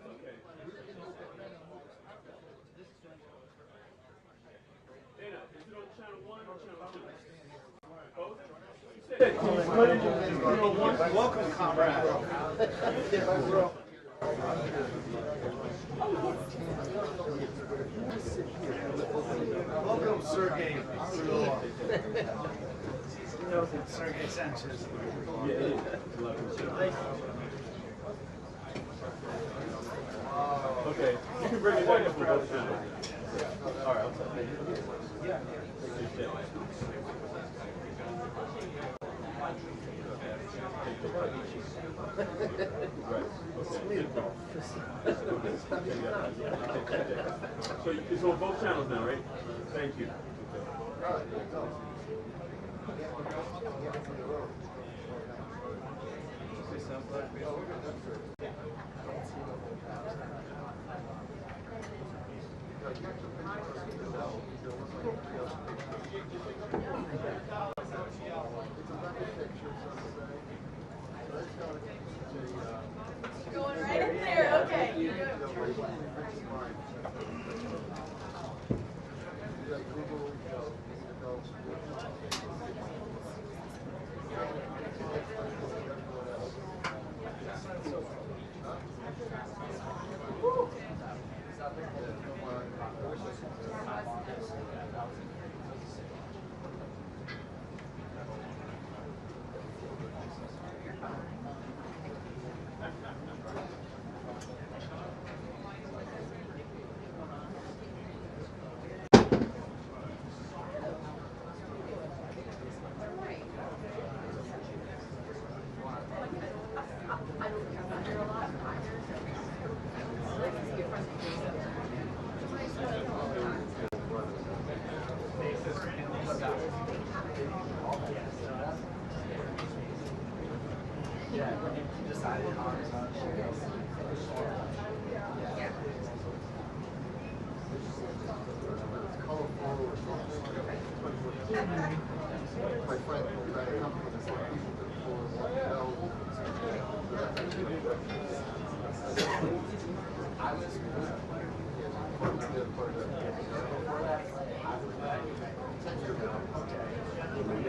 Okay. Dana, is it on channel 1 or channel 2? Both? Welcome, comrade. Welcome, Sergey. Sergey Sanchez. Okay, you can bring it back up for both channels. All right, I'll tell you. Yeah. So it's on both channels now, right? Thank you. Going right in there, okay.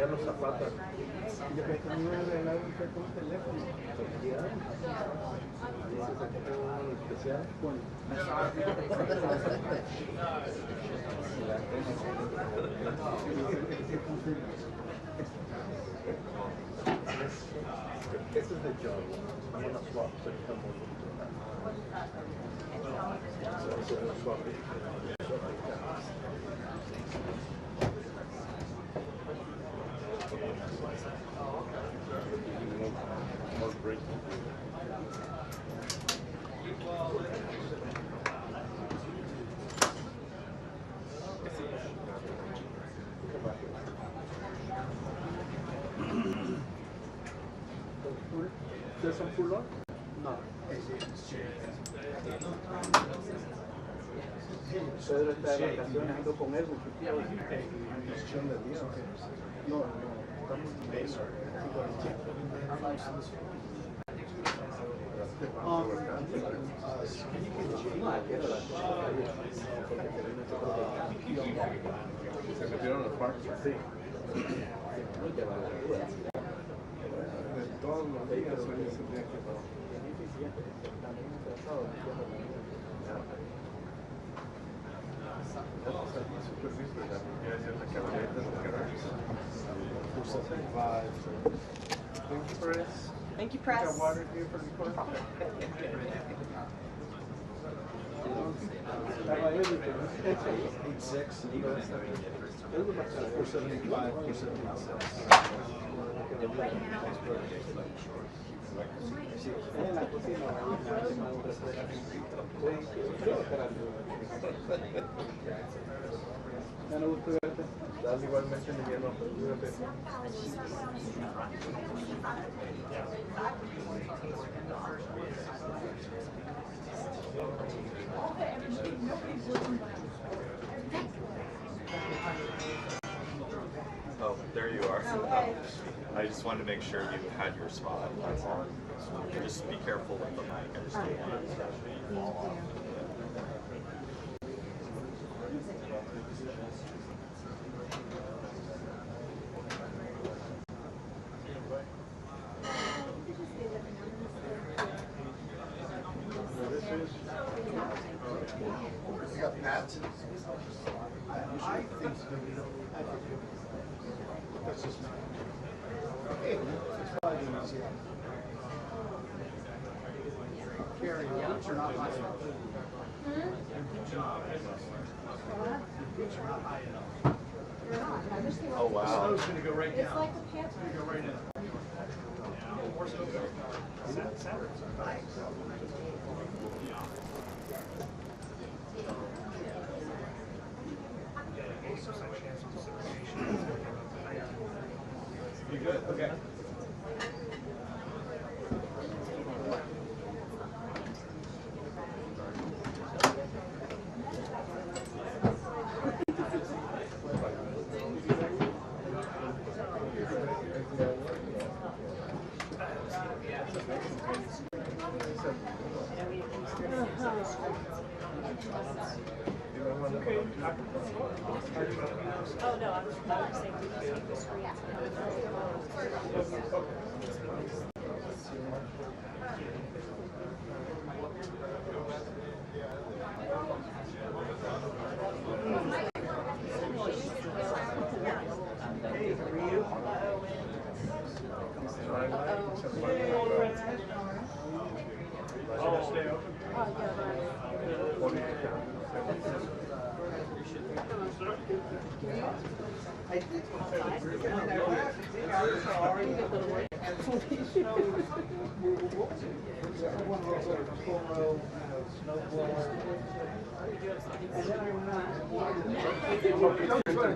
Los zapatos. Yo creo que me iba a regalar un teléfono. Especial con this is the job. I'm gonna swap so you come over to that. So swap it. More break. ¿Ustedes son full on? No. Pedro está de vacaciones, ando con él, con su tío. No, estamos en se metieron los parques. Sí. Todos los días hoy es el día que Thank you, Press. Thank you, Press. Got water here for the court. Estaba everything. 86. 475. 475. Ya no gusto verte. Dale igualmente en invierno. Cuídate. Oh. There you are. Okay. I just wanted to make sure you had your spot. That's all. Just be careful with the mic. I just don't want it. You got Pat? I think so. That's just me. Okay. It's probably easy. Carrie, your boots are not high enough. Your boots are not high enough. Your boots are not high enough. You're not. I wish they were. Oh, The wow. snow's gonna go right It's down. like the pants. It's gonna go right in. You good? Okay. Oh, no, I was saying the screen.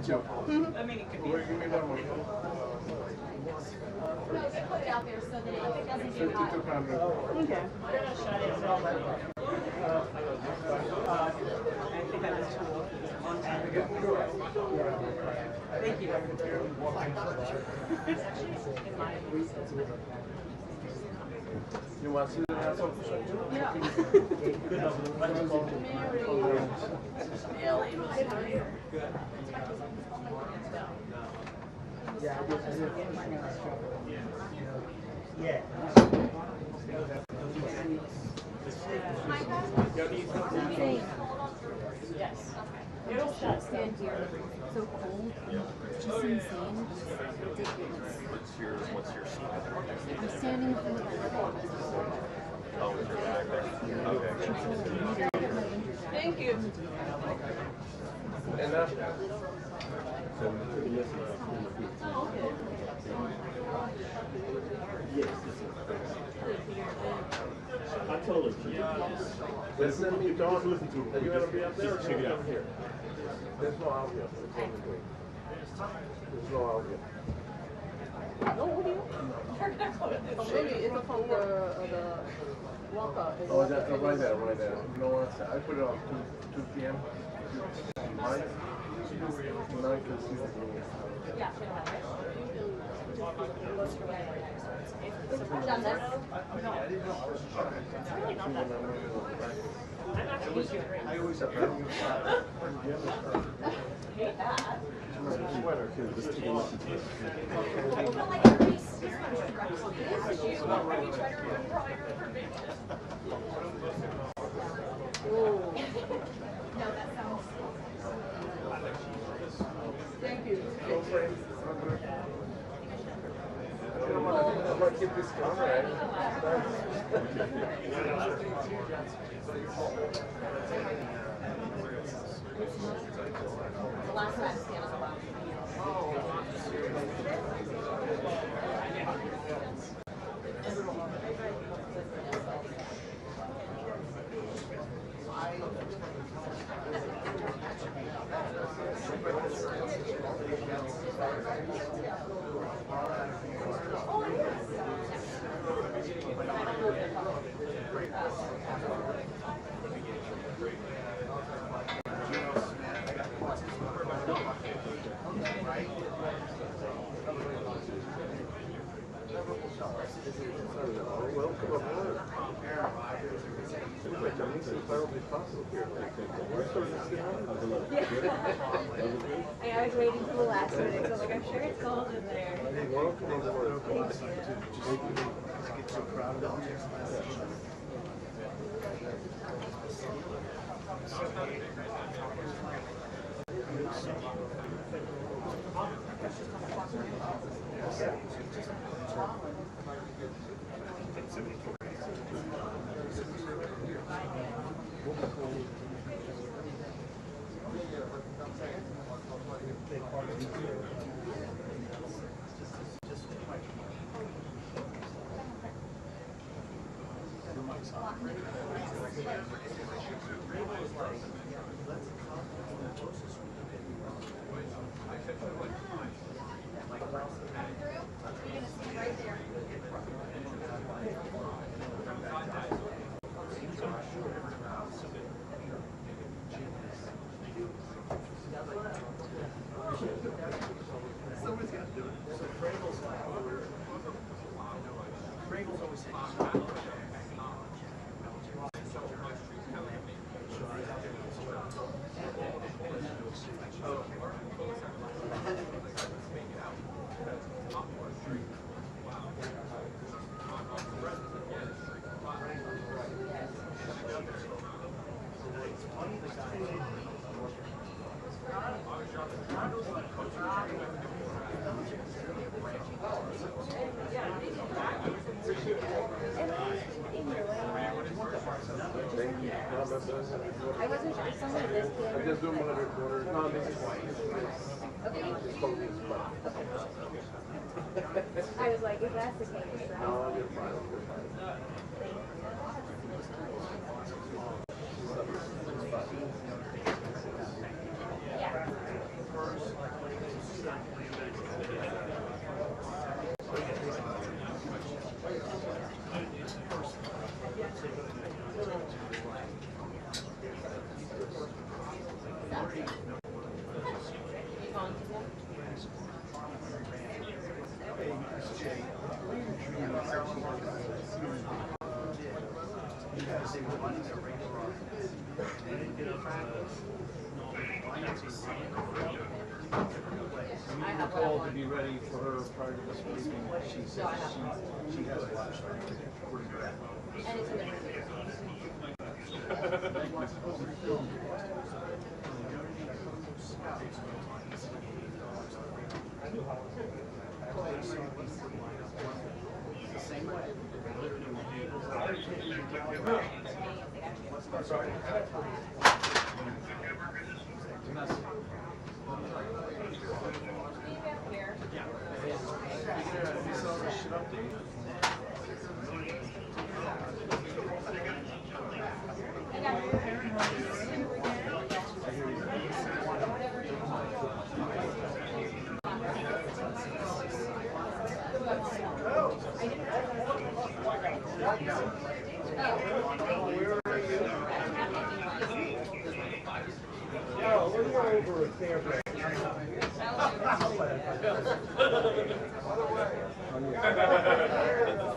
I mean, it could be. Where you get that one? No, they put it out there so that it doesn't get hot. 5200. Okay. Thank you. You want to see that? Yeah. Yes. It'll shut. Stand here, so cold, it's just insane, it's ridiculous. What's your seat? I'm standing in front of my living. Oh, with your back there. Okay. Thank you. And that. I told her to Listen, you don't. Are you gonna be up there or check it out here? There's no audio. There's no audio. Maybe it's a from the walkout. Oh, that, right there, right there. You know what? I put it on 2 p.m. Mine? 9 to 6. Yeah. Done this? I always have Hate that. sweater too. Just take a listen to it. Well, like every season, you try to remember all your information. No, that sounds. Thank you. I'm gonna keep this camera. The last time Santa was around. I was waiting for the last minute, so like, I'm sure it's cold in there. Welcome aboard. Thank you. Get so crowded out here. I wasn't sure if someone this I kid. just do them whenever it's ordered. No, this is it's called this, but I was like, if that's the case, then. no, you're fine. You're fine. We were told to be ready for her prior to this meeting. She said she has a lot of And it's an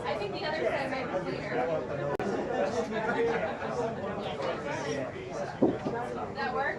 I think the other side might be cleaner. That work?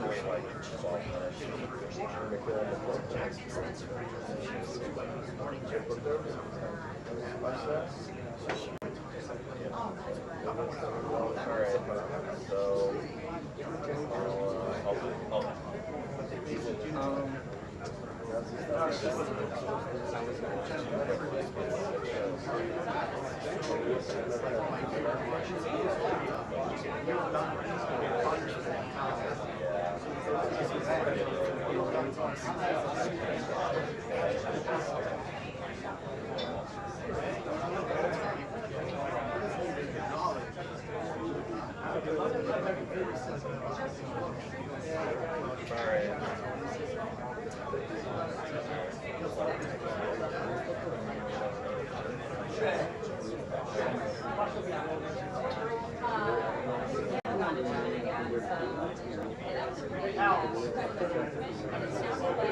way like solve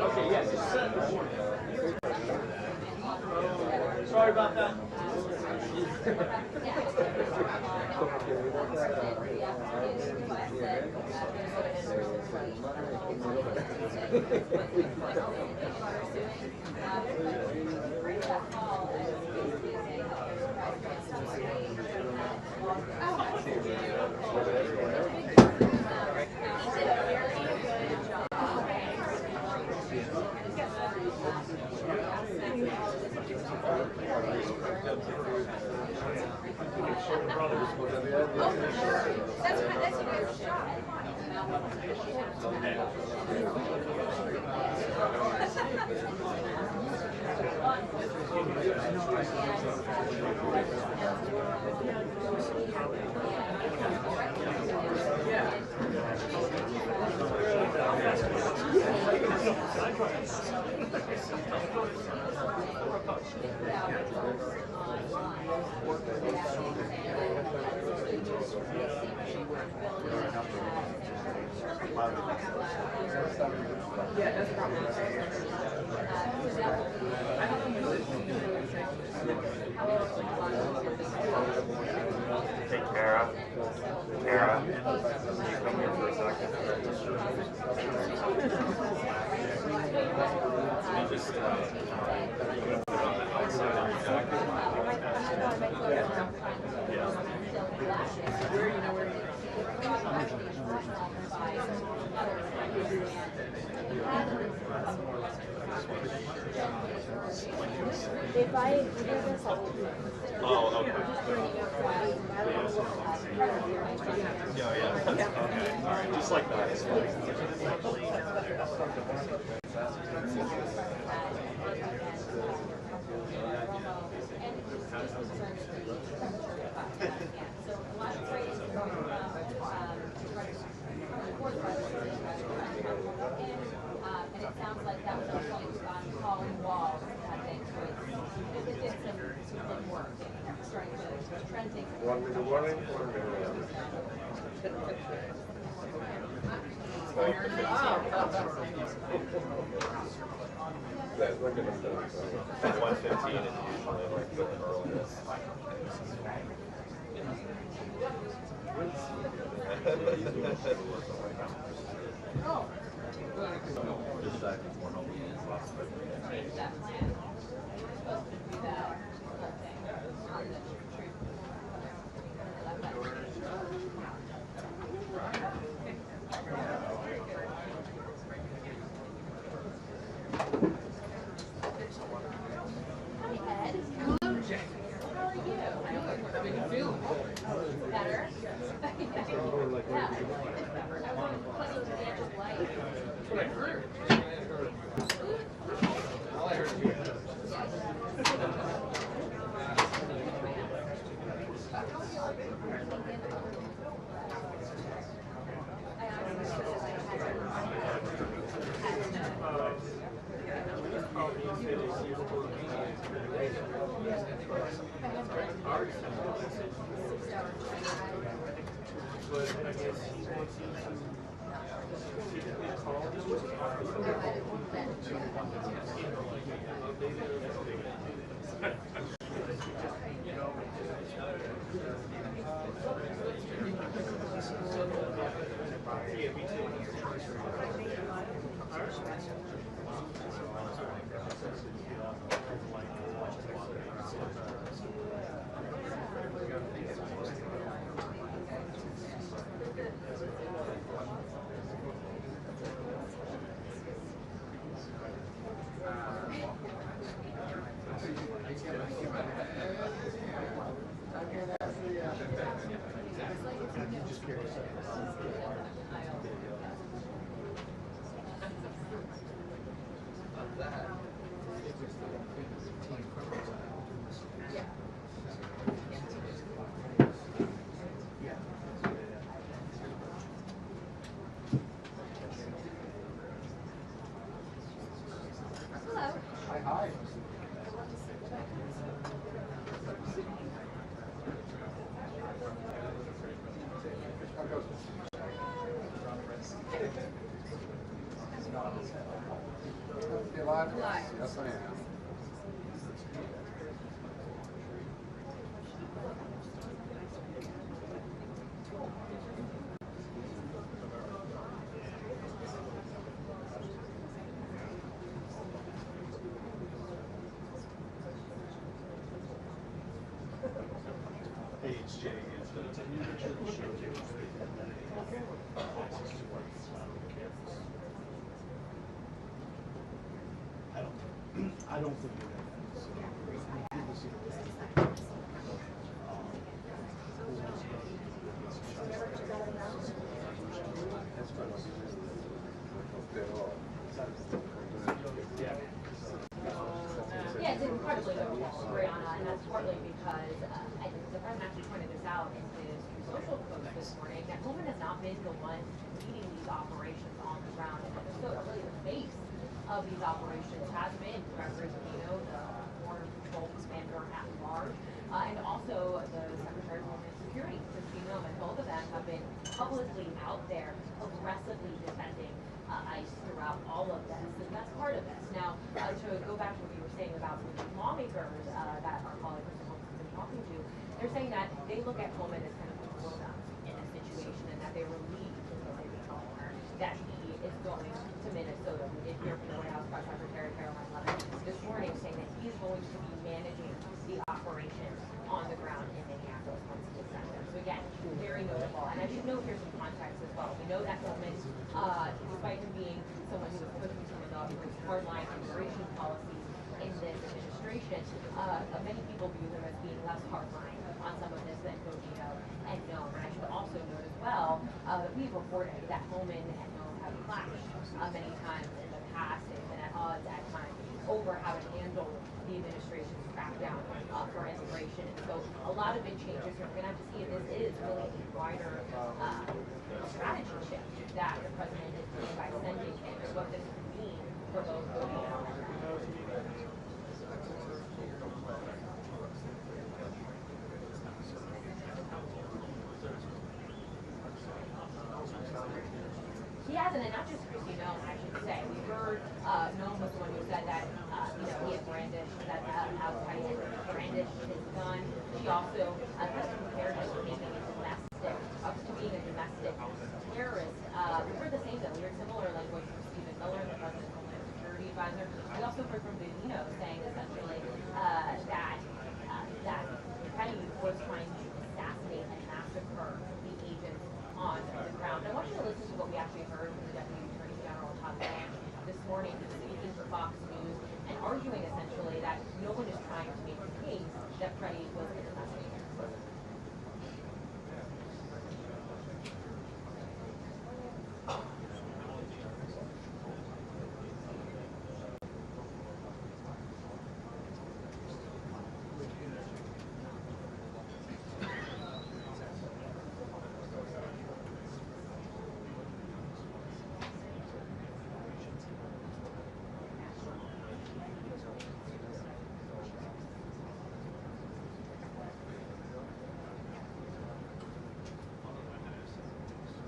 Okay, yes. Sorry about that. That's a good shot. Hey, Kara. Kara, can you come here for a second? You just put it on the outside of your jacket. If I do this, I will. Oh, okay. Yeah, yeah. Okay, all right. Just like that. It's And it sounds like that was on Colin Wall, I think, was, it did some good work, starting to trending. Want me to run it or me to run it? That's not gonna stop. 1:15 is usually like the earliest. Change that plan. You're supposed to do that whole thing on the truth. Hi, Ed. Hello, Jack. How are you? How do you feel? Better? Yeah. Plenty of natural light. That's what I heard. All I heard Hello. Hi, hi. You live? Yes, I am. I don't think we're gonna. Yeah, it's incredibly notable, Brianna, and that's partly because I think the president actually pointed this out in his social post this morning, that Pullman has not been the one leading these operations on the ground, and so really the face of these operations has been Gregory Zunino, the Border Patrol Commander at large, and also the Secretary of Homeland Security, Kristi Noem, and both of them have been publicly out there aggressively defending ICE throughout all of this, and that's part of this. Now, to go back to what you were saying about the lawmakers that our colleague Kristen Holmes has been talking to, they're saying that they look at Pullman as kind of a grown-up in this situation, and that they were relieved when they were telling her that he is going to Minnesota. We did hear from the White House Press Secretary Caroline Leavitt this morning saying that he's going to be managing the operation on the ground in Minneapolis once he gets there. So again, very notable. And I should note here some context as well. We know that Pullman, despite him being someone who was pushing some of the hardline immigration policies in this administration, many people view him as being less hardline on some of this than Zunino and Noem. And I should also note as well that we've reported that Pullman and Noem have clashed many times in the past. They've been at odds at times over how to handle the administration's crackdown for immigration. And so a lot of big changes. We're going to have to see if this is really a wider strategy shift that the president is doing by sending him, and what this could mean for both Zunino and he hasn't, and not just Kristi Noem, I should say. We heard Noem was the one who said that he had brandished, that Al-Qaeda had brandished his gun. She also kind of compared him to being a domestic terrorist. We heard the same though. We heard similar language from Stephen Miller, the President's Homeland Security Advisor. We also heard from Zunino saying essentially that Kennedy was trying to assassinate and massacre the agents on the ground. I want you to listen to what we actually heard from the Deputy Attorney General Todd Blanche this morning, speaking for Fox News and arguing essentially that no one is trying to make the case that Freddie was a domestic terrorist.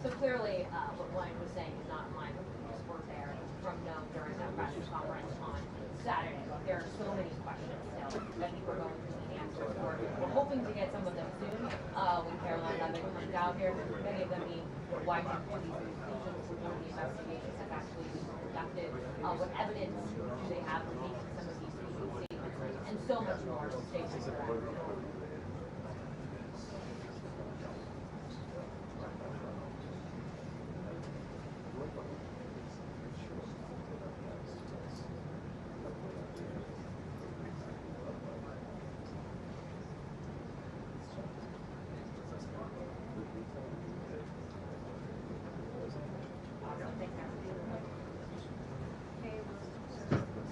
So clearly, what Blanche was saying is not in line with what we just heard there from Noem during that press conference on Saturday. There are so many questions still that people are going to need answers for. We're hoping to get some of them soon when Caroline Leavitt comes questions out there, many of them being, why do you do these conclusions before the investigation has actually been conducted? What evidence do they have for making some of these statements? And so much more to stay tuned.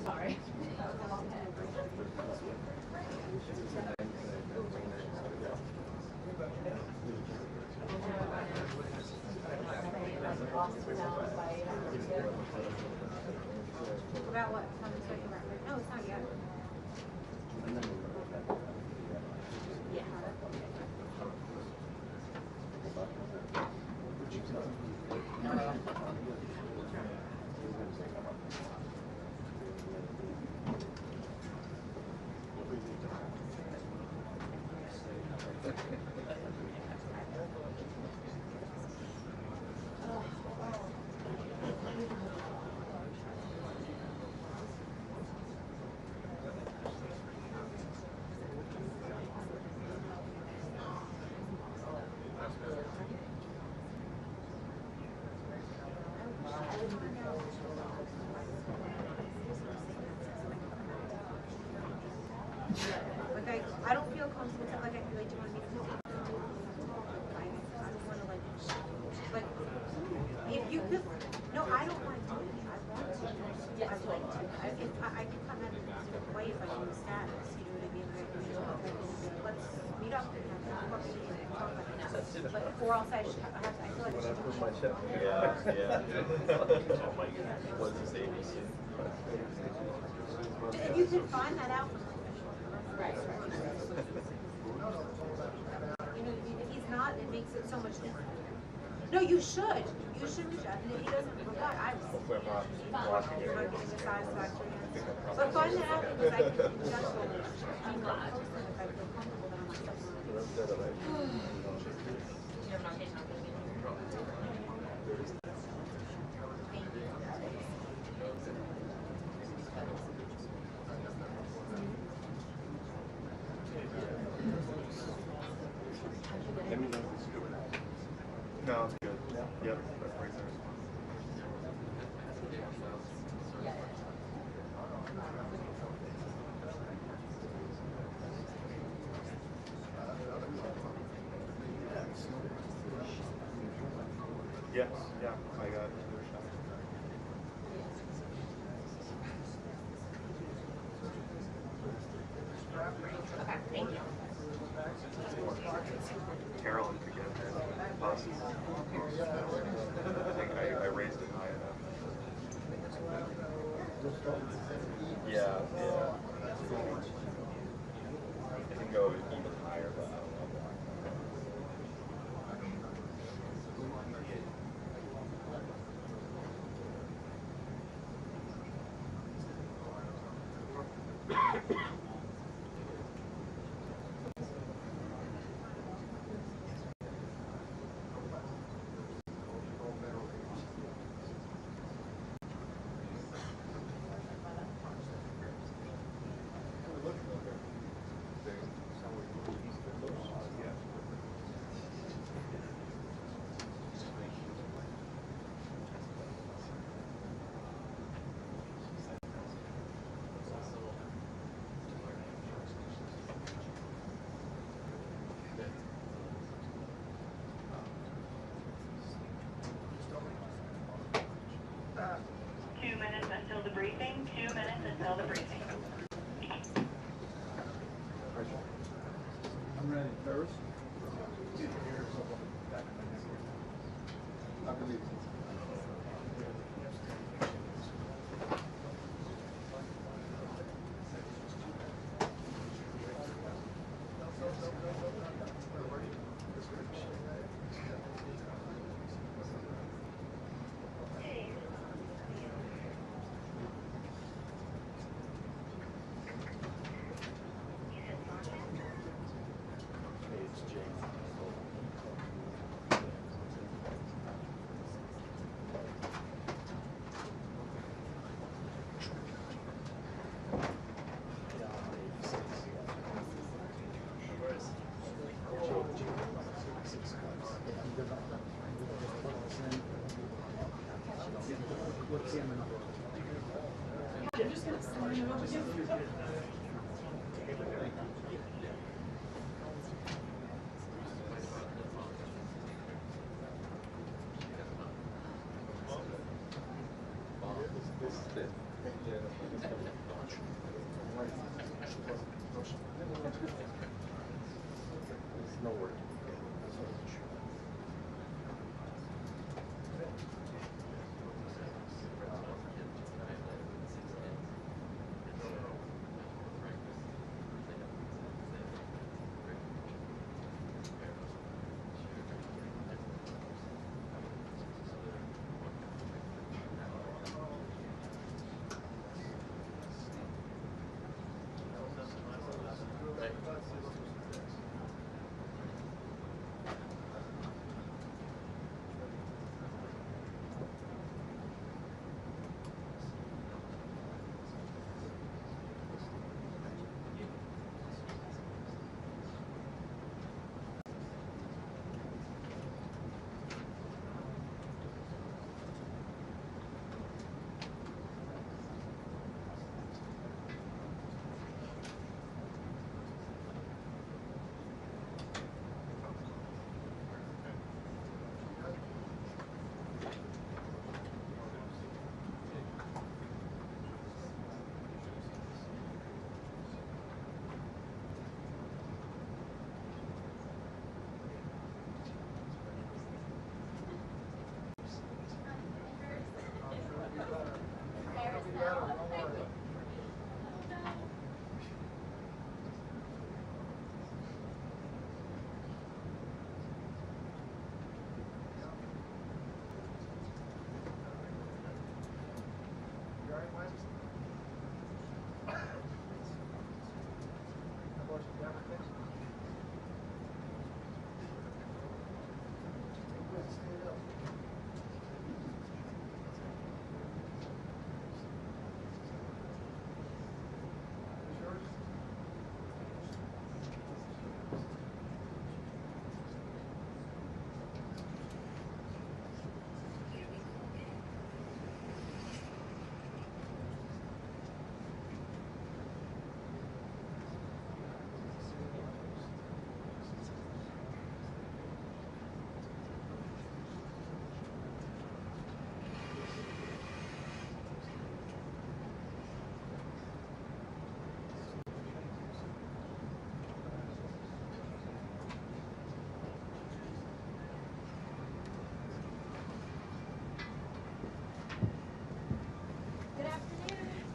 Sorry. About what? Tell me something about it. No, it's not yet. Like I don't feel comfortable. Like I feel like, do you want me to know? I don't want to like if you could. No, I don't want to. I want to. I'd like to. I could come at it in a different way if I knew the status. You know what I mean? Like, you know, let's meet up and have a meeting and talk about it. But or else I should. I feel like I should. Put my check. Yeah. Oh my God. What's his ABC? If you can find that out. Right. You know, if he's not, it makes it so much different. No, you should. You should reach out. And if he doesn't, oh God, Hopefully I'm not watching you're not it. getting a satisfactory answer. But find that out because I can just I'm glad. I feel comfortable that I'm not suffering. You're not getting on the meeting. Thank you. Let me know. No, it's good. Yep. That's right there. Yes, yeah, I got it. Okay, thank you. Carolyn could get there. Possibly. I think I raised it high enough. Yeah. I can go even higher, but I don't know. Until the briefing. 2 minutes until the briefing. I'm ready. Ferris? I believe. No worries.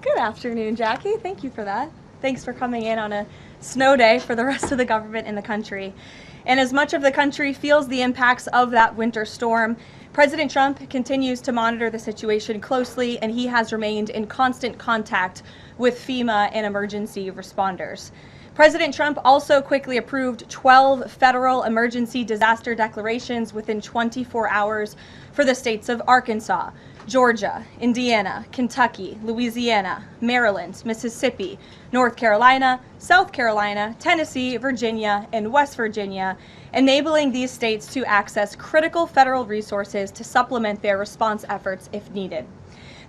Good afternoon, Jackie. Thank you for that. Thanks for coming in on a snow day for the rest of the government in the country. And as much of the country feels the impacts of that winter storm, President Trump continues to monitor the situation closely, and he has remained in constant contact with FEMA and emergency responders. President Trump also quickly approved 12 federal emergency disaster declarations within 24 hours for the states of Arkansas, Georgia, Indiana, Kentucky, Louisiana, Maryland, Mississippi, North Carolina, South Carolina, Tennessee, Virginia, and West Virginia, enabling these states to access critical federal resources to supplement their response efforts if needed.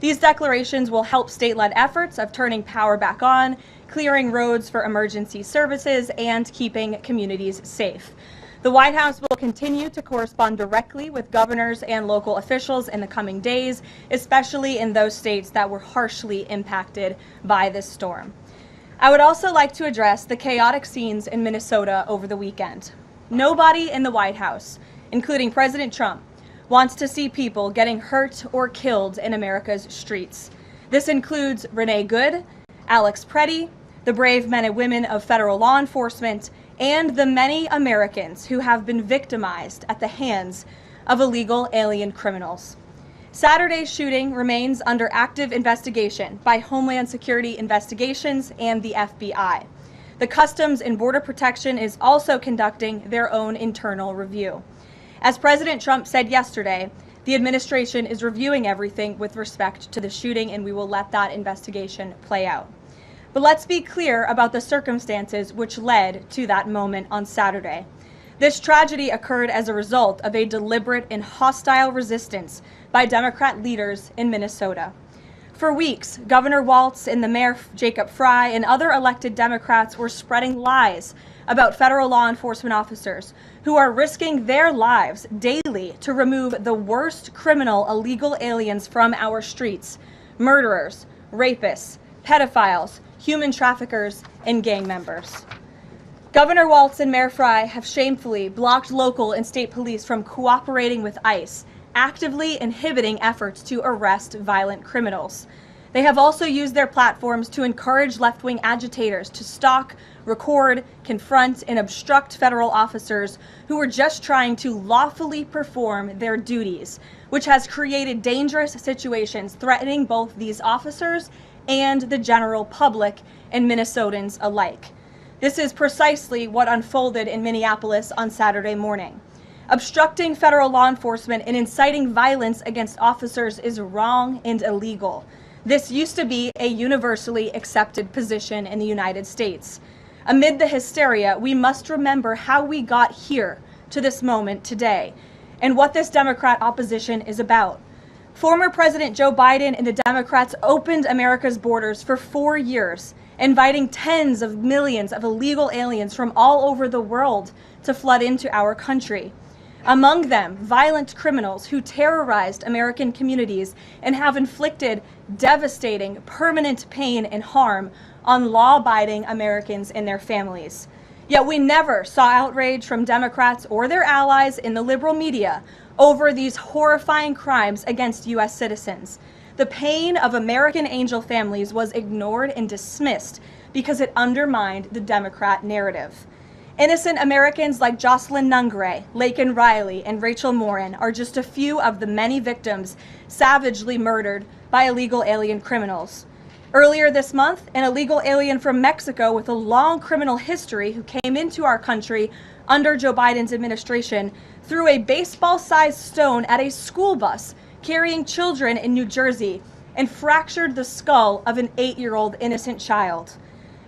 These declarations will help state-led efforts of turning power back on, clearing roads for emergency services, and keeping communities safe. The White House will continue to correspond directly with governors and local officials in the coming days, especially in those states that were harshly impacted by this storm. I would also like to address the chaotic scenes in Minnesota over the weekend. Nobody in the White House, including President Trump, wants to see people getting hurt or killed in America's streets. This includes Renee Good, Alex Preddy, the brave men and women of federal law enforcement, and the many Americans who have been victimized at the hands of illegal alien criminals. Saturday's shooting remains under active investigation by Homeland Security Investigations and the FBI. The Customs and Border Protection is also conducting their own internal review. As President Trump said yesterday, the administration is reviewing everything with respect to the shooting, and we will let that investigation play out. But let's be clear about the circumstances which led to that moment on Saturday. This tragedy occurred as a result of a deliberate and hostile resistance by Democrat leaders in Minnesota. For weeks, Governor Walz and the Mayor Jacob Frey and other elected Democrats were spreading lies about federal law enforcement officers who are risking their lives daily to remove the worst criminal illegal aliens from our streets: murderers, rapists, pedophiles, human traffickers, and gang members. Governor Walz and Mayor Frey have shamefully blocked local and state police from cooperating with ICE, actively inhibiting efforts to arrest violent criminals. They have also used their platforms to encourage left-wing agitators to stalk, record, confront, and obstruct federal officers who are just trying to lawfully perform their duties, which has created dangerous situations threatening both these officers and the general public and Minnesotans alike. This is precisely what unfolded in Minneapolis on Saturday morning. Obstructing federal law enforcement and inciting violence against officers is wrong and illegal. This used to be a universally accepted position in the United States. Amid the hysteria, we must remember how we got here to this moment today and what this Democrat opposition is about. Former President Joe Biden and the Democrats opened America's borders for 4 years, inviting tens of millions of illegal aliens from all over the world to flood into our country. Among them, violent criminals who terrorized American communities and have inflicted devastating, permanent pain and harm on law-abiding Americans and their families. Yet we never saw outrage from Democrats or their allies in the liberal media over these horrifying crimes against U.S. citizens. The pain of American angel families was ignored and dismissed because it undermined the Democrat narrative. Innocent Americans like Jocelyn Nungray, Laken Riley, and Rachel Morin are just a few of the many victims savagely murdered by illegal alien criminals. Earlier this month, an illegal alien from Mexico with a long criminal history who came into our country under Joe Biden's administration threw a baseball-sized stone at a school bus carrying children in New Jersey and fractured the skull of an 8-year-old innocent child.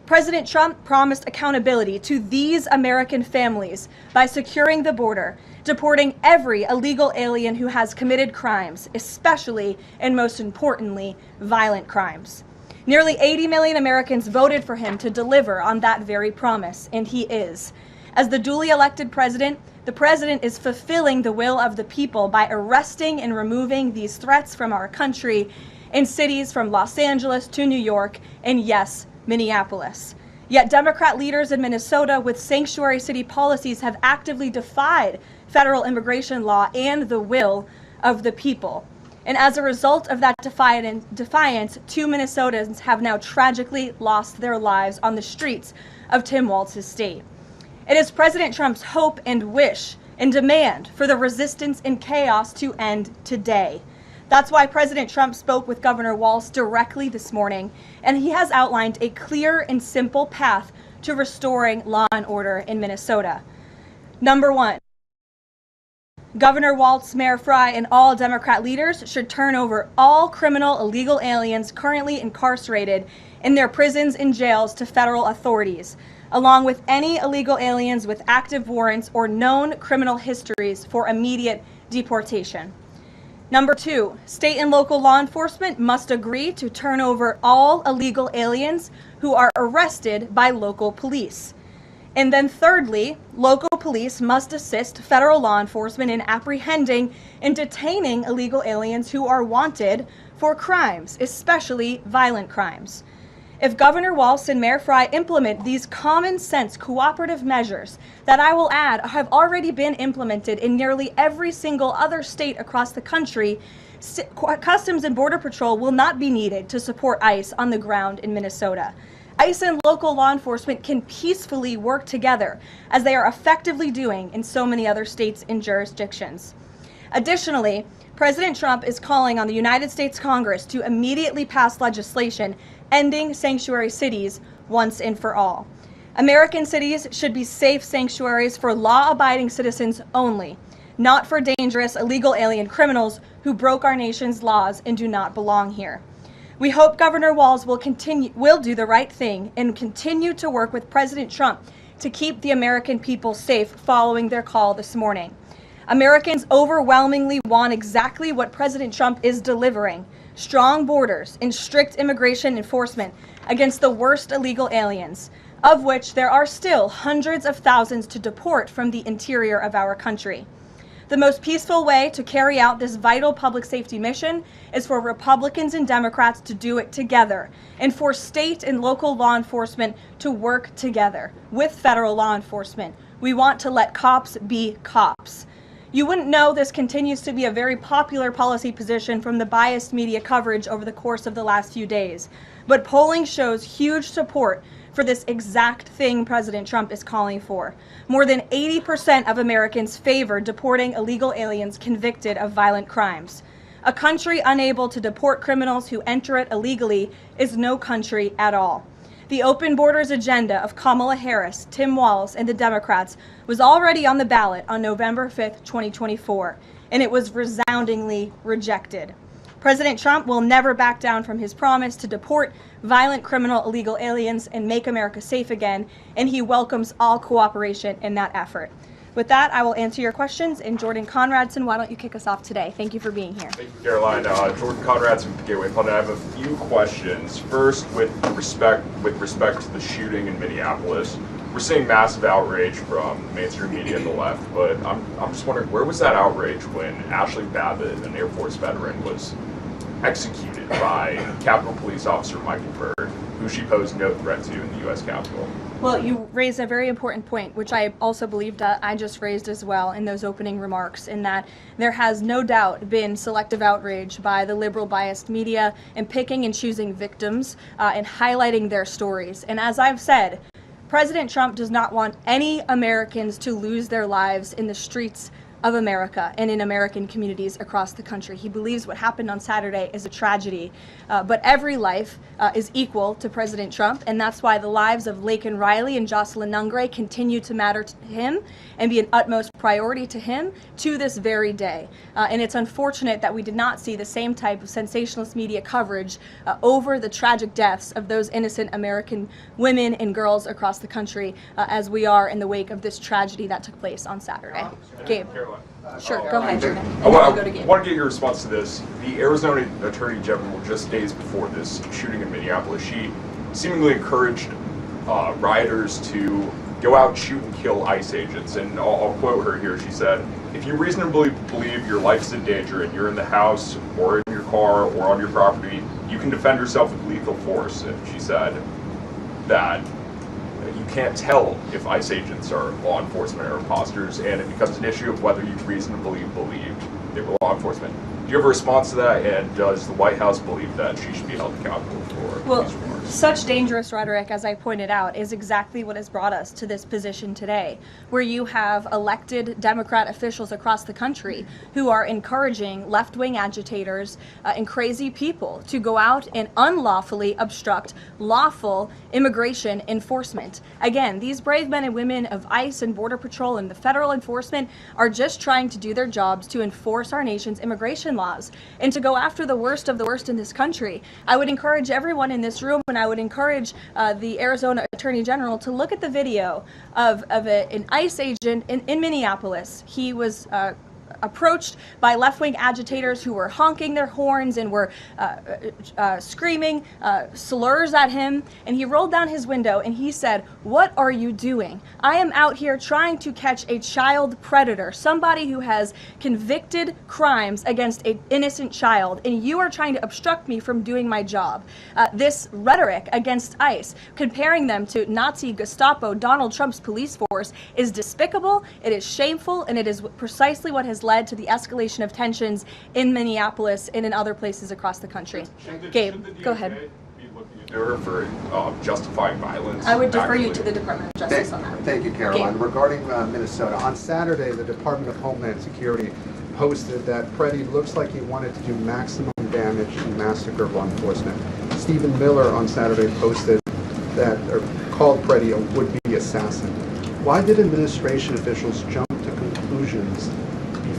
President Trump promised accountability to these American families by securing the border, deporting every illegal alien who has committed crimes, especially and most importantly, violent crimes. Nearly 80 million Americans voted for him to deliver on that very promise, and he is. As the duly elected president, the president is fulfilling the will of the people by arresting and removing these threats from our country in cities from Los Angeles to New York, and yes, Minneapolis. Yet Democrat leaders in Minnesota with sanctuary city policies have actively defied federal immigration law and the will of the people. And as a result of that defiance, 2 Minnesotans have now tragically lost their lives on the streets of Tim Walz's state. It is President Trump's hope and wish and demand for the resistance and chaos to end today. That's why President Trump spoke with Governor Walz directly this morning, and he has outlined a clear and simple path to restoring law and order in Minnesota. Number 1, Governor Walz, Mayor Frey, and all Democrat leaders should turn over all criminal illegal aliens currently incarcerated in their prisons and jails to federal authorities, along with any illegal aliens with active warrants or known criminal histories for immediate deportation. Number 2, state and local law enforcement must agree to turn over all illegal aliens who are arrested by local police. And then thirdly, local police must assist federal law enforcement in apprehending and detaining illegal aliens who are wanted for crimes, especially violent crimes. If Governor Walz and Mayor Frey implement these common sense cooperative measures that I will add have already been implemented in nearly every single other state across the country, Customs and Border Patrol will not be needed to support ICE on the ground in Minnesota. ICE and local law enforcement can peacefully work together, as they are effectively doing in so many other states and jurisdictions. Additionally, President Trump is calling on the United States Congress to immediately pass legislation ending sanctuary cities once and for all. American cities should be safe sanctuaries for law-abiding citizens only, not for dangerous illegal alien criminals who broke our nation's laws and do not belong here. We hope Governor Walz will do the right thing and continue to work with President Trump to keep the American people safe following their call this morning. Americans overwhelmingly want exactly what President Trump is delivering: strong borders and strict immigration enforcement against the worst illegal aliens, of which there are still hundreds of thousands to deport from the interior of our country. The most peaceful way to carry out this vital public safety mission is for Republicans and Democrats to do it together, and for state and local law enforcement to work together with federal law enforcement. We want to let cops be cops. You wouldn't know this continues to be a very popular policy position from the biased media coverage over the course of the last few days, but polling shows huge support for this exact thing President Trump is calling for. More than 80% of Americans favor deporting illegal aliens convicted of violent crimes. A country unable to deport criminals who enter it illegally is no country at all. The open borders agenda of Kamala Harris, Tim Walz, and the Democrats was already on the ballot on November 5th, 2024, and it was resoundingly rejected. President Trump will never back down from his promise to deport violent criminal illegal aliens and make America safe again, and he welcomes all cooperation in that effort. With that, I will answer your questions. And Jordan Conradson, why don't you kick us off today? Thank you for being here. Thank you, Caroline. Jordan Conradson from Gateway Pundit. I have a few questions. First, with respect to the shooting in Minneapolis, we're seeing massive outrage from mainstream media and the left, but I'm just wondering, where was that outrage when Ashley Babbitt, an Air Force veteran, was executed by Capitol Police Officer Michael Byrd, who she posed no threat to in the U.S. Capitol? Well, you raised a very important point, which I also believed I just raised as well in those opening remarks, in that there has no doubt been selective outrage by the liberal biased media in picking and choosing victims and highlighting their stories. And as I've said, President Trump does not want any Americans to lose their lives in the streets of America and in American communities across the country. He believes what happened on Saturday is a tragedy, but every life is equal to President Trump, and that's why the lives of Laken Riley and Jocelyn Nungray continue to matter to him and be an utmost priority to him to this very day. And it's unfortunate that we did not see the same type of sensationalist media coverage over the tragic deaths of those innocent American women and girls across the country as we are in the wake of this tragedy that took place on Saturday. Gabe. Sure, go ahead, Jordan. I want to get your response to this. The Arizona Attorney General, just days before this shooting in Minneapolis, she seemingly encouraged rioters to go out, shoot, and kill ICE agents. And I'll quote her here. She said, "If you reasonably believe your life's in danger and you're in the house or in your car or on your property, you can defend yourself with lethal force." And she said that you can't tell if ICE agents are law enforcement or imposters, and it becomes an issue of whether you reasonably believed they were law enforcement. Do you have a response to that, and does the White House believe that she should be held accountable for these remarks? Such dangerous rhetoric, as I pointed out, is exactly what has brought us to this position today, where you have elected Democrat officials across the country who are encouraging left-wing agitators and crazy people to go out and unlawfully obstruct lawful immigration enforcement. Again, these brave men and women of ICE and Border Patrol and the federal enforcement are just trying to do their jobs to enforce our nation's immigration laws and to go after the worst of the worst in this country. I would encourage everyone in this room, and I would encourage the Arizona Attorney General to look at the video of an ICE agent in Minneapolis. He was approached by left-wing agitators who were honking their horns and were screaming slurs at him, and he rolled down his window and he said, "What are you doing? I am out here trying to catch a child predator, somebody who has convicted crimes against an innocent child, and you are trying to obstruct me from doing my job." This rhetoric against ICE, comparing them to Nazi Gestapo, Donald Trump's police force, is despicable, it is shameful, and it is precisely what has led to the escalation of tensions in Minneapolis and in other places across the country. Gabe, go ahead. Be looking into her for justifying violence? I would defer you to the Department of Justice on that. Thank you, Caroline. Gabe. Regarding Minnesota, on Saturday, the Department of Homeland Security posted that Preddy looks like he wanted to do maximum damage and massacre law enforcement. Stephen Miller on Saturday posted that, or called Preddy a would-be assassin. Why did administration officials jump to conclusions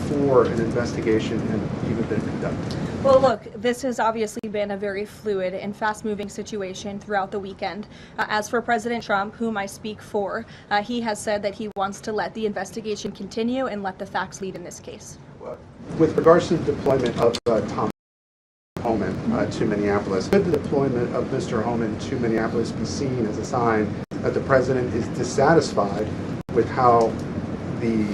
before an investigation had even been conducted? Well, look, this has obviously been a very fluid and fast-moving situation throughout the weekend. As for President Trump, whom I speak for, he has said that he wants to let the investigation continue and let the facts lead in this case. With regards to the deployment of Tom Homan to Minneapolis, could the deployment of Mr. Homan to Minneapolis be seen as a sign that the president is dissatisfied with how the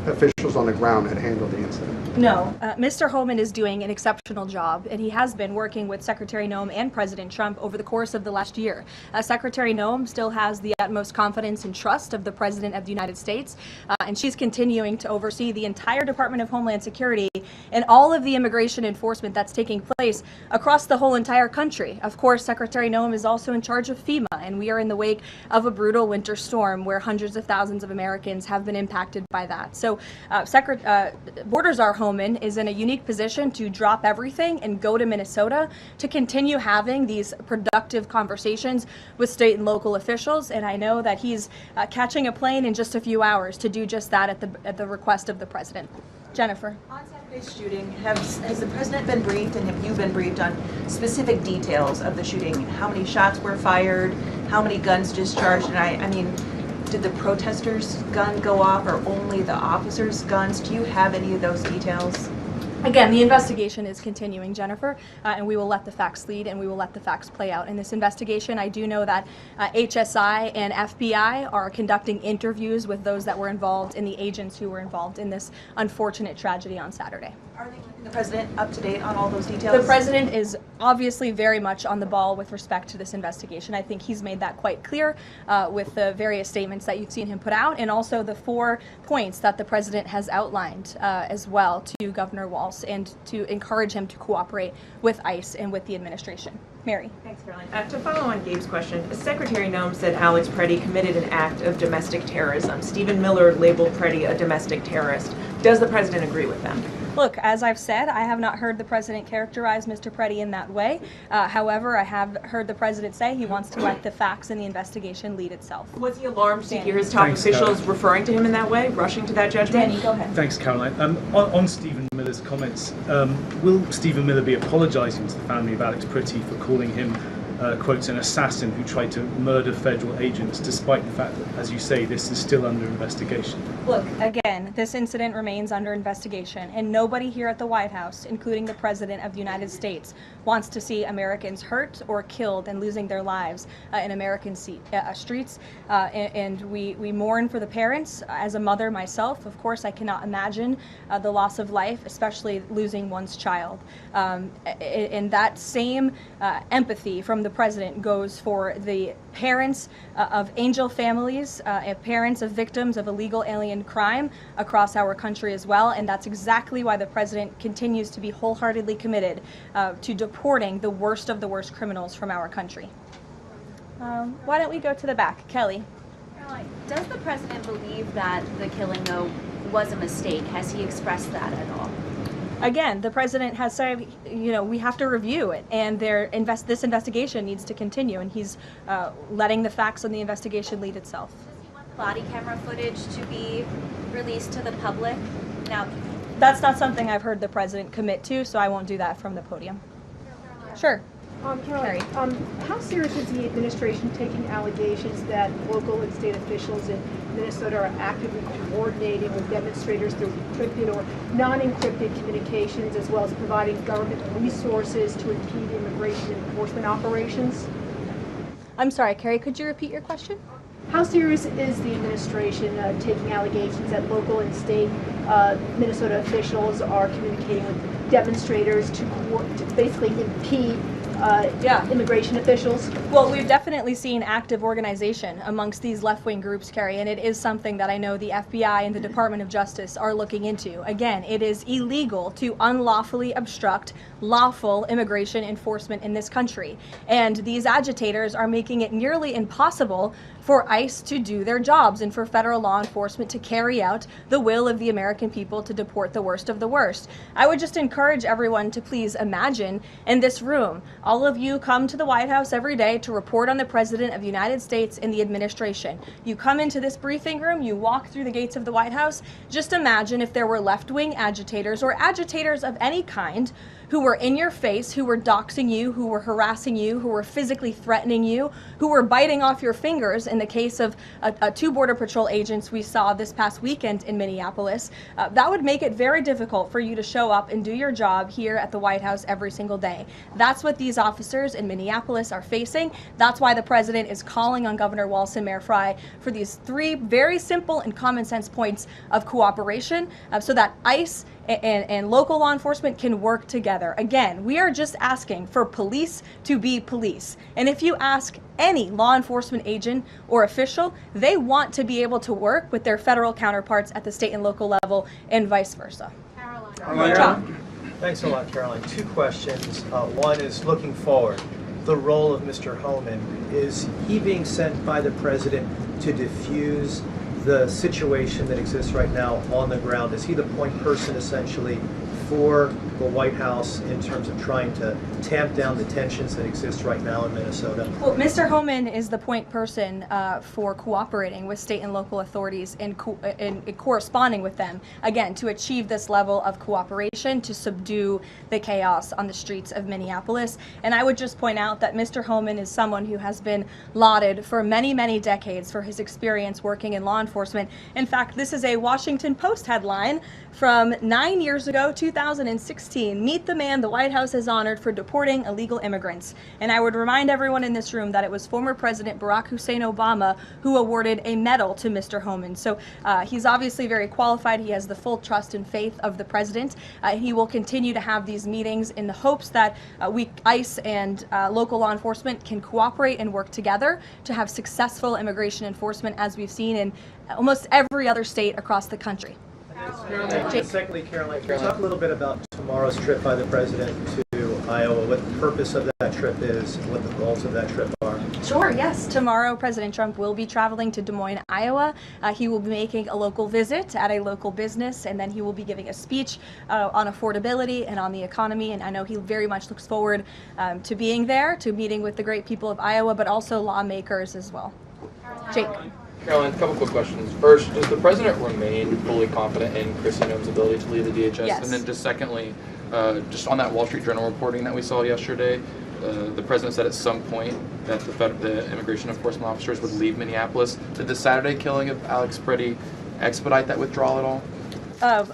officials on the ground had handled the incident? No, Mr. Homan is doing an exceptional job, and he has been working with Secretary Noem and President Trump over the course of the last year. Secretary Noem still has the utmost confidence and trust of the President of the United States, and she's continuing to oversee the entire Department of Homeland Security and all of the immigration enforcement that's taking place across the whole entire country. Of course, Secretary Noem is also in charge of FEMA, and we are in the wake of a brutal winter storm where hundreds of thousands of Americans have been impacted by that. So Border Czar Homan is in a unique position to drop everything and go to Minnesota to continue having these productive conversations with state and local officials. And I know that he's catching a plane in just a few hours to do just that at the request of the president. Jennifer. On Saturday's shooting, has the president been briefed, and have you been briefed on specific details of the shooting? How many shots were fired? How many guns discharged? And I mean, did the protesters' gun go off, or only the officers' guns? Do you have any of those details? Again, the investigation is continuing, Jennifer, and we will let the facts lead, and we will let the facts play out in this investigation. I do know that HSI and FBI are conducting interviews with those that were involved and the agents who were involved in this unfortunate tragedy on Saturday. Are they keeping the president up to date on all those details? The president is obviously very much on the ball with respect to this investigation. I think he's made that quite clear with the various statements that you've seen him put out, and also the 4 points that the president has outlined as well to Governor Walz, and to encourage him to cooperate with ICE and with the administration. Mary. Thanks, Caroline. To follow on Gabe's question, Secretary Noem said Alex Preddy committed an act of domestic terrorism. Stephen Miller labeled Preddy a domestic terrorist. Does the president agree with them? Look, as I've said, I have not heard the president characterize Mr. Preddy in that way. However, I have heard the president say he wants to let the facts in the investigation lead itself. Was he alarmed to hear his top officials referring to him in that way, rushing to that judgment? Danny, go ahead. Thanks, Caroline. On Stephen Miller's comments, will Stephen Miller be apologising to the family of Alex Preddy for calling him, quotes, an assassin who tried to murder federal agents, despite the fact that, as you say, this is still under investigation? Look, again, this incident remains under investigation, and nobody here at the White House, including the President of the United States, wants to see Americans hurt or killed and losing their lives in American streets. And we mourn for the parents. As a mother myself, of course, I cannot imagine the loss of life, especially losing one's child. And that same empathy from the President goes for the parents of angel families, parents of victims of illegal alien crime across our country as well, and that's exactly why the President continues to be wholeheartedly committed to deporting the worst of the worst criminals from our country. Why don't we go to the back? Kelly. Does the president believe that the killing, though, was a mistake? Has he expressed that at all? Again, the president has said, we have to review it, and this investigation needs to continue, and he's letting the facts on the investigation lead itself. Does he want the body camera footage to be released to the public? Now, that's not something I've heard the president commit to, so I won't do that from the podium. Sure. Caroline, how serious is the administration taking allegations that local and state officials in Minnesota are actively coordinating with demonstrators through encrypted or non-encrypted communications, as well as providing government resources to impede immigration enforcement operations? I'm sorry, Carrie, could you repeat your question? How serious is the administration taking allegations that local and state Minnesota officials are communicating with demonstrators to basically impede immigration officials? Well, we've definitely seen active organization amongst these left-wing groups, Carrie, and it is something that I know the FBI and the Department of Justice are looking into. Again, it is illegal to unlawfully obstruct lawful immigration enforcement in this country, and these agitators are making it nearly impossible for ICE to do their jobs and for federal law enforcement to carry out the will of the American people to deport the worst of the worst. I would just encourage everyone to please imagine in this room, all of you come to the White House every day to report on the President of the United States and the administration. You come into this briefing room, you walk through the gates of the White House. Just imagine if there were left-wing agitators or agitators of any kind who were in your face, who were doxing you, who were harassing you, who were physically threatening you, who were biting off your fingers in the case of two Border Patrol agents we saw this past weekend in Minneapolis. That would make it very difficult for you to show up and do your job here at the White House every single day. That's what these officers in Minneapolis are facing. That's why the president is calling on Governor Walz and Mayor Frey for these 3 very simple and common sense points of cooperation so that ICE and local law enforcement can work together. Again, we are just asking for police to be police. And if you ask any law enforcement agent or official, they want to be able to work with their federal counterparts at the state and local level and vice versa. Caroline. Thanks a lot, Caroline. 2 questions. One is looking forward. The role of Mr. Homan. Is he being sent by the president to diffuse the situation that exists right now on the ground? Is he the point person essentially for the White House in terms of trying to tamp down the tensions that exist right now in Minnesota? Well, Mr. Homan is the point person for cooperating with state and local authorities and corresponding with them, again, to achieve this level of cooperation to subdue the chaos on the streets of Minneapolis. And I would just point out that Mr. Homan is someone who has been lauded for many, many decades for his experience working in law enforcement. In fact, this is a Washington Post headline from 9 years ago, 2016. Meet the man the White House has honored for deporting illegal immigrants. And I would remind everyone in this room that it was former President Barack Hussein Obama who awarded a medal to Mr. Homan. So he's obviously very qualified. He has the full trust and faith of the president. He will continue to have these meetings in the hopes that ICE and local law enforcement can cooperate and work together to have successful immigration enforcement, as we've seen in almost every other state across the country. Secondly, Caroline, can you talk a little bit about tomorrow's trip by the president to Iowa, what the purpose of that trip is, and what the goals of that trip are? Sure, yes. Tomorrow, President Trump will be traveling to Des Moines, Iowa. He will be making a local visit at a local business, and then he will be giving a speech on affordability and on the economy. And I know he very much looks forward to being there, to meeting with the great people of Iowa, but also lawmakers as well. Jake. Caroline, a couple quick questions. First, does the president remain fully confident in Kristi Noem's ability to lead the DHS? Yes. And then just secondly, just on that Wall Street Journal reporting that we saw yesterday, the president said at some point that the immigration enforcement officers would leave Minneapolis. Did the Saturday killing of Alex Preddy expedite that withdrawal at all?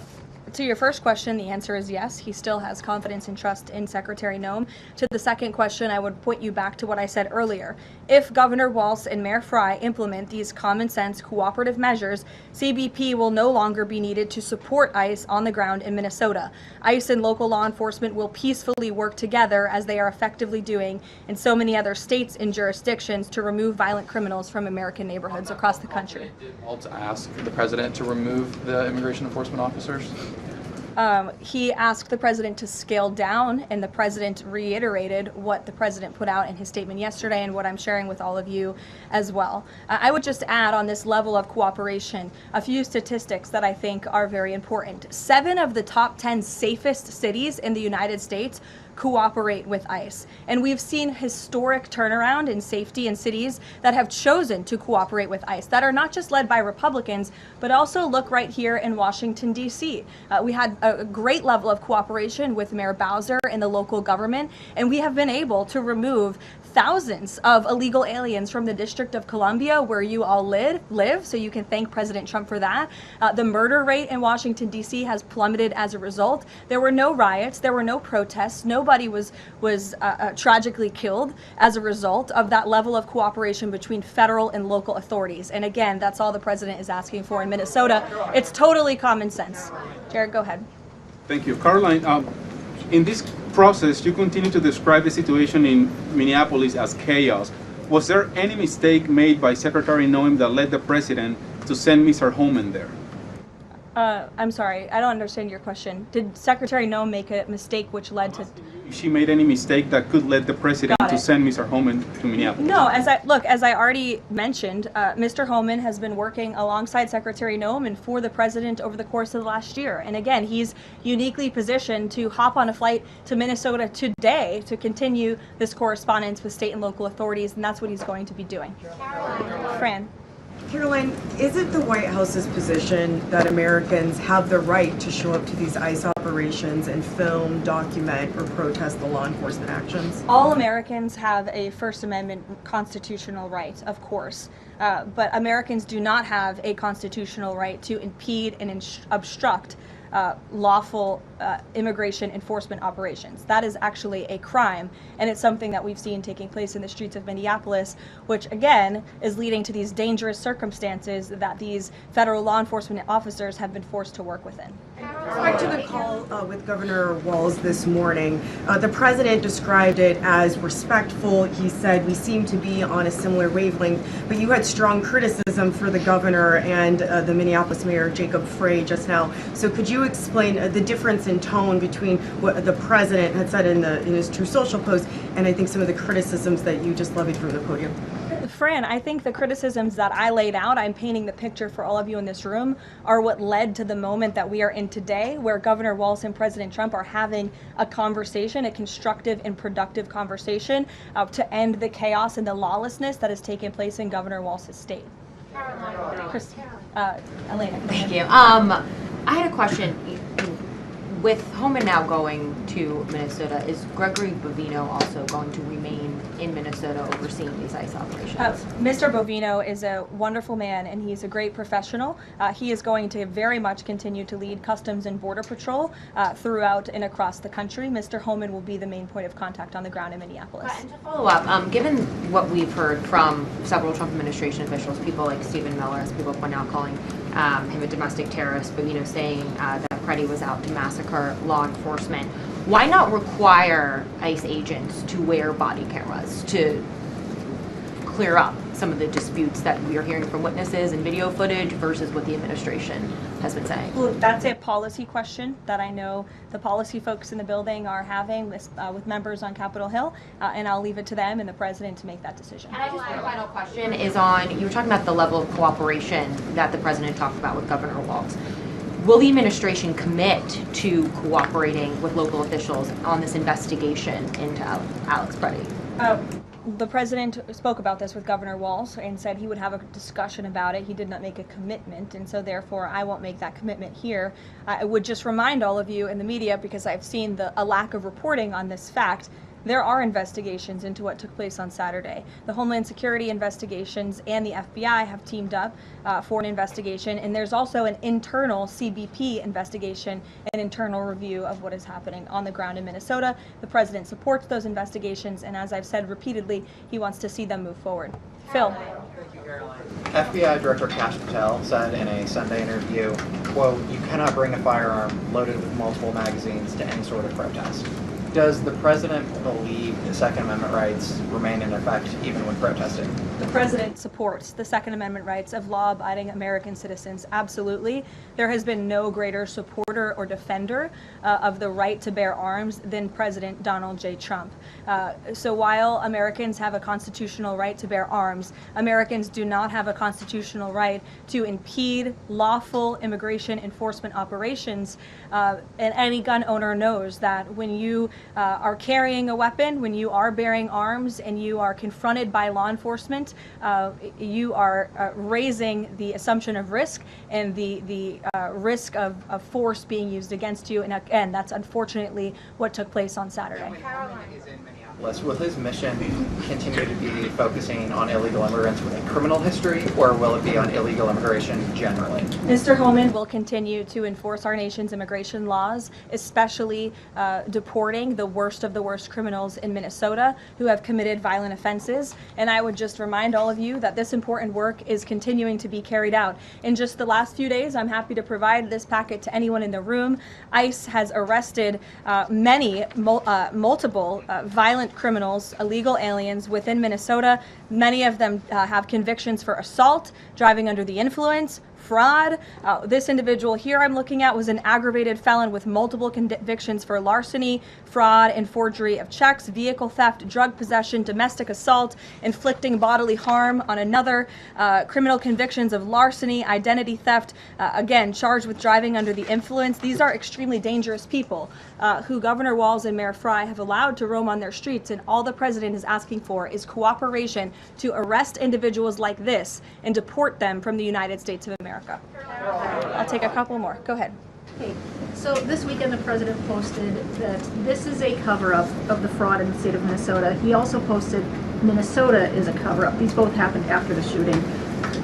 To your first question, the answer is yes. He still has confidence and trust in Secretary Noem. To the second question, I would point you back to what I said earlier. If Governor Walz and Mayor Frey implement these common sense cooperative measures, CBP will no longer be needed to support ICE on the ground in Minnesota. ICE and local law enforcement will peacefully work together, as they are effectively doing in so many other states and jurisdictions, to remove violent criminals from American neighborhoods across the country. Did Walz ask the president to remove the immigration enforcement officers? He asked the president to scale down, and the president reiterated what the president put out in his statement yesterday and what I'm sharing with all of you as well. I would just add on this level of cooperation a few statistics that I think are very important. 7 of the top 10 safest cities in the United States cooperate with ICE. And we've seen historic turnaround in safety in cities that have chosen to cooperate with ICE, that are not just led by Republicans, but also look right here in Washington, D.C. We had a great level of cooperation with Mayor Bowser and the local government, and we have been able to remove thousands of illegal aliens from the District of Columbia, where you all live, so you can thank President Trump for that. The murder rate in Washington, D.C. has plummeted as a result. There were no riots, there were no protests, nobody was tragically killed as a result of that level of cooperation between federal and local authorities. And again, that's all the president is asking for in Minnesota. It's totally common sense. Jared, go ahead. Thank you. Caroline, in this process, you continue to describe the situation in Minneapolis as chaos. Was there any mistake made by Secretary Noem that led the president to send Mr. Homan there? I'm sorry, I don't understand your question. Did Secretary Noem make a mistake which led to... If she made any mistake that could lead the president to send Mr. Homan to Minneapolis? No, as I already mentioned, Mr. Homan has been working alongside Secretary Noem and for the president over the course of the last year. And again, he's uniquely positioned to hop on a flight to Minnesota today to continue this correspondence with state and local authorities, and that's what he's going to be doing. Fran. Caroline, is it the White House's position that Americans have the right to show up to these ICE operations and film, document, or protest the law enforcement actions? All Americans have a First Amendment constitutional right, of course, but Americans do not have a constitutional right to impede and obstruct lawful immigration enforcement operations. That is actually a crime, and it's something that we've seen taking place in the streets of Minneapolis, which again is leading to these dangerous circumstances that these federal law enforcement officers have been forced to work within. Back to the call with Governor Walz this morning, the president described it as respectful. He said we seem to be on a similar wavelength, but you had strong criticism for the governor and the Minneapolis mayor, Jacob Frey, just now. So could you explain the difference in tone between what the president had said in his True Social post and I think some of the criticisms that you just levied from the podium? Fran, I think the criticisms that I laid out, I'm painting the picture for all of you in this room, are what led to the moment that we are in today, where Governor Walz and President Trump are having a conversation, a constructive and productive conversation to end the chaos and the lawlessness that has taken place in Governor Walz's state. Elena. Thank you. I had a question. With Homan now going to Minnesota, is Gregory Bovino also going to remain in Minnesota overseeing these ICE operations? Mr. Bovino is a wonderful man and he's a great professional. He is going to very much continue to lead Customs and Border Patrol throughout and across the country. Mr. Homan will be the main point of contact on the ground in Minneapolis. And to follow up, given what we've heard from several Trump administration officials, people like Stephen Miller, as people point out, calling him a domestic terrorist, Bovino saying that Preddy was out to massacre law enforcement. Why not require ICE agents to wear body cameras to clear up some of the disputes that we are hearing from witnesses and video footage versus what the administration has been saying? Well, that's a policy question that I know the policy folks in the building are having with members on Capitol Hill, and I'll leave it to them and the president to make that decision. And I just have a final question is on, you were talking about the level of cooperation that the president talked about with Governor Walz. Will the administration commit to cooperating with local officials on this investigation into Alex Preddy? The president spoke about this with Governor Walz and said he would have a discussion about it. He did not make a commitment, and so therefore I won't make that commitment here. I would just remind all of you in the media, because I've seen a lack of reporting on this fact, there are investigations into what took place on Saturday. The Homeland Security investigations and the FBI have teamed up for an investigation, and there's also an internal CBP investigation, an internal review of what is happening on the ground in Minnesota. The president supports those investigations, and as I've said repeatedly, he wants to see them move forward. Phil. FBI Director Kash Patel said in a Sunday interview, quote, "You cannot bring a firearm loaded with multiple magazines to any sort of protest." Does the president believe the Second Amendment rights remain in effect even when protesting? The president supports the Second Amendment rights of law-abiding American citizens, absolutely. There has been no greater supporter or defender of the right to bear arms than President Donald J. Trump. So while Americans have a constitutional right to bear arms, Americans do not have a constitutional right to impede lawful immigration enforcement operations. And any gun owner knows that when you are carrying a weapon, when you are bearing arms and you are confronted by law enforcement, you are raising the assumption of risk and the risk of force being used against you. And again, that's unfortunately what took place on Saturday. Will his mission continue to be focusing on illegal immigrants with a criminal history, or will it be on illegal immigration generally? Mr. Homan will continue to enforce our nation's immigration laws, especially deporting the worst of the worst criminals in Minnesota who have committed violent offenses. And I would just remind all of you that this important work is continuing to be carried out. In just the last few days, I'm happy to provide this packet to anyone in the room. ICE has arrested multiple violent criminals, illegal aliens within Minnesota. Many of them have convictions for assault, driving under the influence, fraud. This individual here I'm looking at was an aggravated felon with multiple convictions for larceny, fraud, and forgery of checks, vehicle theft, drug possession, domestic assault, inflicting bodily harm on another, criminal convictions of larceny, identity theft, again, charged with driving under the influence. These are extremely dangerous people who Governor Walz and Mayor Frey have allowed to roam on their streets, and all the president is asking for is cooperation to arrest individuals like this and deport them from the United States of America. I'll take a couple more. Go ahead. Okay, so this weekend the president posted that this is a cover-up of the fraud in the state of Minnesota. He also posted Minnesota is a cover-up. These both happened after the shooting.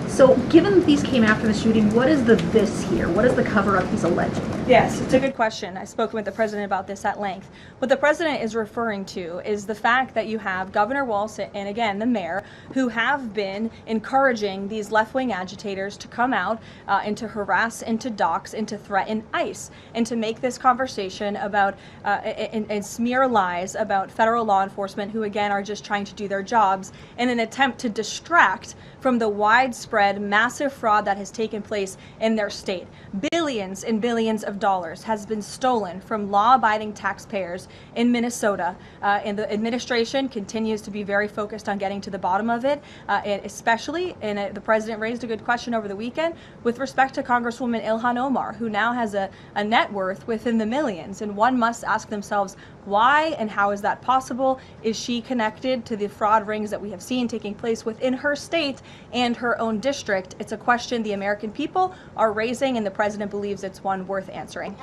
So given that these came after the shooting, what is the this here? What is the cover-up he's alleging? Yes, it's a good question. I've spoken with the president about this at length. What the president is referring to is the fact that you have Governor Walz and, again, the mayor, who have been encouraging these left-wing agitators to come out and to harass and to dox and to threaten ICE and to make this conversation about and smear lies about federal law enforcement who, again, are just trying to do their jobs in an attempt to distract from the widespread, massive fraud that has taken place in their state. Billions and billions of dollars has been stolen from law-abiding taxpayers in Minnesota, and the administration continues to be very focused on getting to the bottom of it, and especially, and the president raised a good question over the weekend, with respect to Congresswoman Ilhan Omar, who now has a net worth within the millions, and one must ask themselves, why and how is that possible? Is she connected to the fraud rings that we have seen taking place within her state and her own district? It's a question the American people are raising, and the president believes it's one worth answering.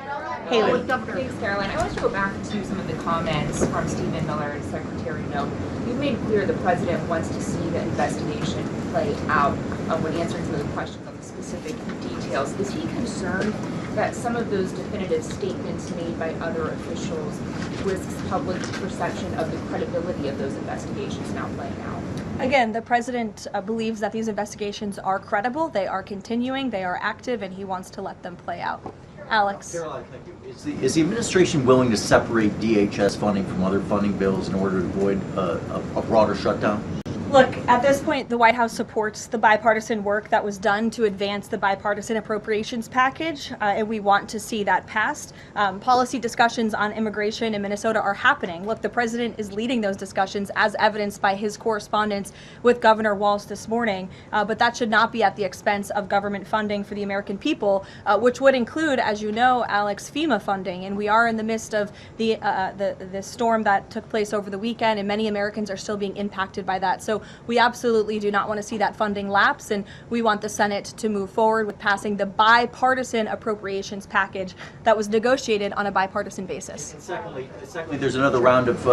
Haley. Thanks, Caroline. I want to go back to some of the comments from Stephen Miller and Secretary Noe. You've made clear the president wants to see the investigation play out. When answering some of the questions on the specific details, is he concerned that some of those definitive statements made by other officials risks public perception of the credibility of those investigations now playing out? Again, the president believes that these investigations are credible, they are continuing, they are active, and he wants to let them play out. Alex. Caroline, thank you. Is the administration willing to separate DHS funding from other funding bills in order to avoid a broader shutdown? Look, at this point, the White House supports the bipartisan work that was done to advance the bipartisan appropriations package, and we want to see that passed. Policy discussions on immigration in Minnesota are happening. Look, the president is leading those discussions as evidenced by his correspondence with Governor Walz this morning, but that should not be at the expense of government funding for the American people, which would include, as you know, Alex, FEMA funding, and we are in the midst of the storm that took place over the weekend, and many Americans are still being impacted by that. So we absolutely do not want to see that funding lapse, and we want the Senate to move forward with passing the bipartisan appropriations package that was negotiated on a bipartisan basis. And secondly, there's another round of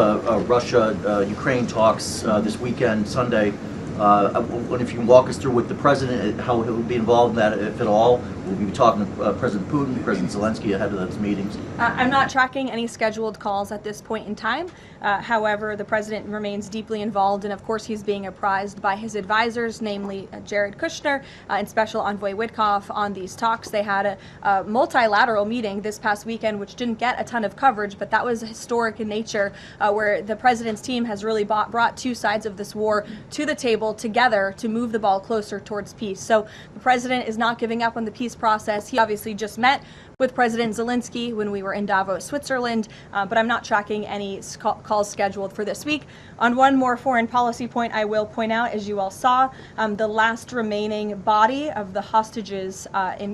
Russia-Ukraine talks this weekend, Sunday. I wonder if you can walk us through with the president, how he will be involved in that, if at all. We'll be talking to President Putin, President Zelensky ahead of those meetings. I'm not tracking any scheduled calls at this point in time. However, the president remains deeply involved, and of course he's being apprised by his advisors, namely Jared Kushner and Special Envoy Witkoff, on these talks. They had a multilateral meeting this past weekend, which didn't get a ton of coverage, but that was historic in nature, where the president's team has really brought two sides of this war to the table together to move the ball closer towards peace. So the president is not giving up on the peace process. He obviously just met with President Zelensky when we were in Davos, Switzerland, but I'm not tracking any calls scheduled for this week. On one more foreign policy point, I will point out, as you all saw, the last remaining body of the hostages,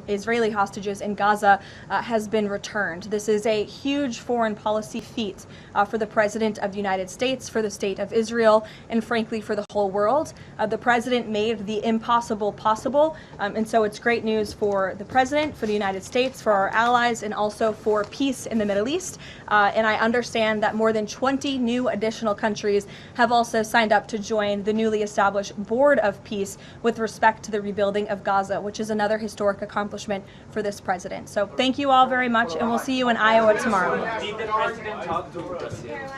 Israeli hostages in Gaza, has been returned. This is a huge foreign policy feat for the President of the United States, for the State of Israel, and frankly for the whole world. The President made the impossible possible, and so it's great news for the President, for the United States, for our allies, and also for peace in the Middle East. And I understand that more than 20 new additional countries have also signed up to join the newly established Board of Peace with respect to the rebuilding of Gaza, which is another historic accomplishment for this president. So thank you all very much, and we'll see you in Iowa tomorrow. Did the president talk to Russia?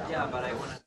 Yeah, but I want to